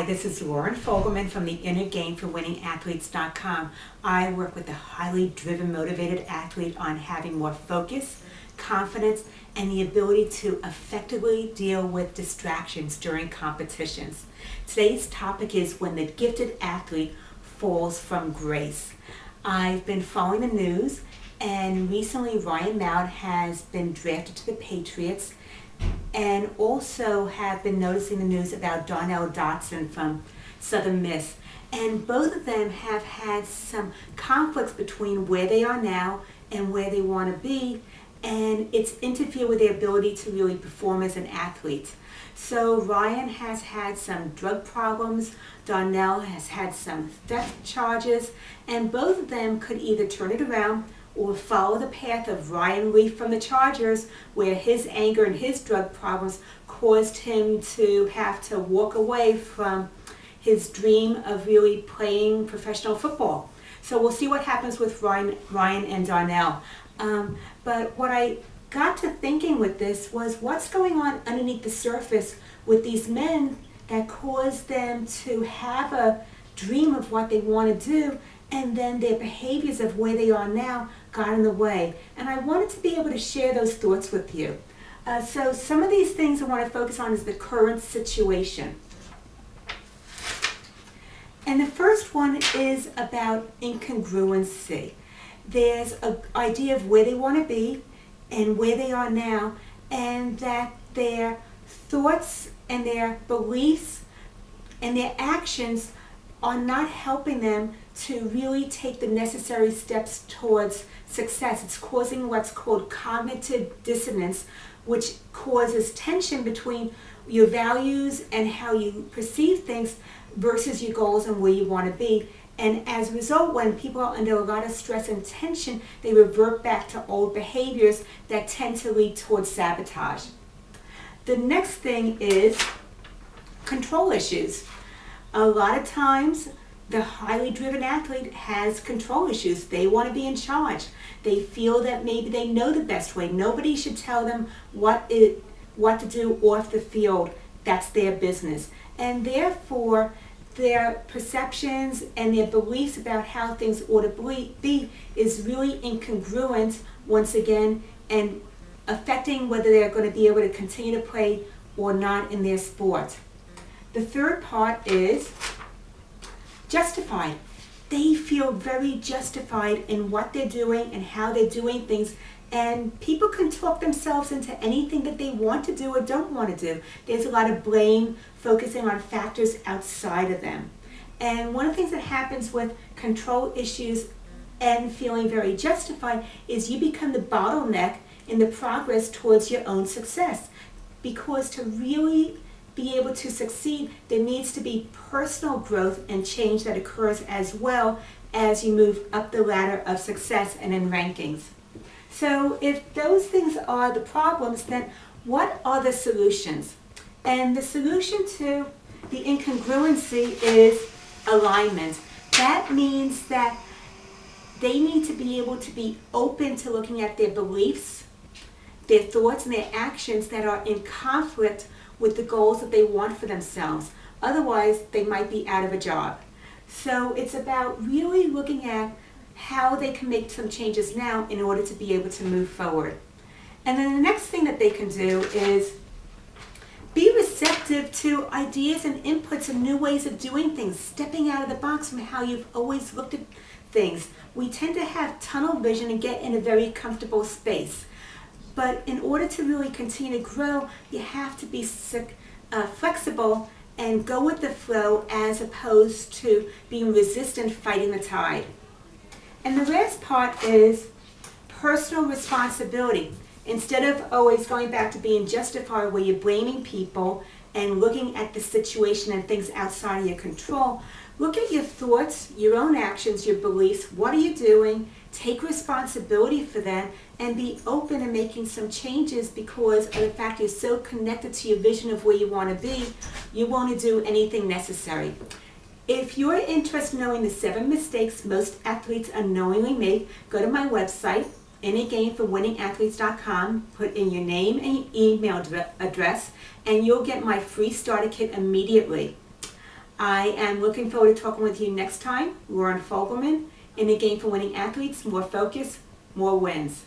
this is Lauren Fogelman from the Inner Game for Winning Athletes.com. I work with the highly driven, motivated athlete on having more focus, confidence, and the ability to effectively deal with distractions during competitions. Today's topic is when the gifted athlete falls from grace. I've been following the news, and recently Ryan Maude has been drafted to the Patriots, and also have been noticing the news about Darnell Dotson from Southern Miss. And both of them have had some conflicts between where they are now and where they want to be, and it's interfered with their ability to really perform as an athlete. So Ryan has had some drug problems, Darnell has had some theft charges, and both of them could either turn it around or follow the path of Ryan Leaf from the Chargers, where his anger and his drug problems caused him to have to walk away from his dream of really playing professional football. So we'll see what happens with Ryan and Darnell. But what I got to thinking with this was what's going on underneath the surface with these men that caused them to have a dream of what they want to do, and then their behaviors of where they are now got in the way. And I wanted to be able to share those thoughts with you. So some of these things I want to focus on is the current situation. And the first one is about incongruency. There's an idea of where they want to be and where they are now, and that their thoughts and their beliefs and their actions are not helping them to really take the necessary steps towards success. It's causing what's called cognitive dissonance, which causes tension between your values and how you perceive things versus your goals and where you want to be. And as a result, when people are under a lot of stress and tension, they revert back to old behaviors that tend to lead towards sabotage. The next thing is control issues. A lot of times, the highly driven athlete has control issues. They want to be in charge. They feel that maybe they know the best way. Nobody should tell them what to do off the field. That's their business. And therefore, their perceptions and their beliefs about how things ought to be is really incongruent, once again, and affecting whether they're going to be able to continue to play or not in their sport. The third part is justified. They feel very justified in what they're doing and how they're doing things, and people can talk themselves into anything that they want to do or don't want to do. There's a lot of blame focusing on factors outside of them. And one of the things that happens with control issues and feeling very justified is you become the bottleneck in the progress towards your own success. Because to really be able to succeed, there needs to be personal growth and change that occurs as well as you move up the ladder of success and in rankings. So if those things are the problems, then what are the solutions? And the solution to the incongruency is alignment. That means that they need to be able to be open to looking at their beliefs, their thoughts, and their actions that are in conflict with the goals that they want for themselves. Otherwise, they might be out of a job. So it's about really looking at how they can make some changes now in order to be able to move forward. And then the next thing that they can do is be receptive to ideas and inputs and new ways of doing things, stepping out of the box from how you've always looked at things. We tend to have tunnel vision and get in a very comfortable space. But in order to really continue to grow, you have to be flexible and go with the flow as opposed to being resistant, fighting the tide. And the last part is personal responsibility. Instead of always going back to being justified where you're blaming people and looking at the situation and things outside of your control, look at your thoughts, your own actions, your beliefs. What are you doing? Take responsibility for that and be open to making some changes because of the fact you're so connected to your vision of where you want to be, you won't do anything necessary. If you're interested in knowing the 7 mistakes most athletes unknowingly make, go to my website, InnerGameForWinningAthletes.com, put in your name and your email address, and you'll get my free starter kit immediately. I am looking forward to talking with you next time. Lauren Fogelman in the Game for Winning Athletes. More focus, more wins.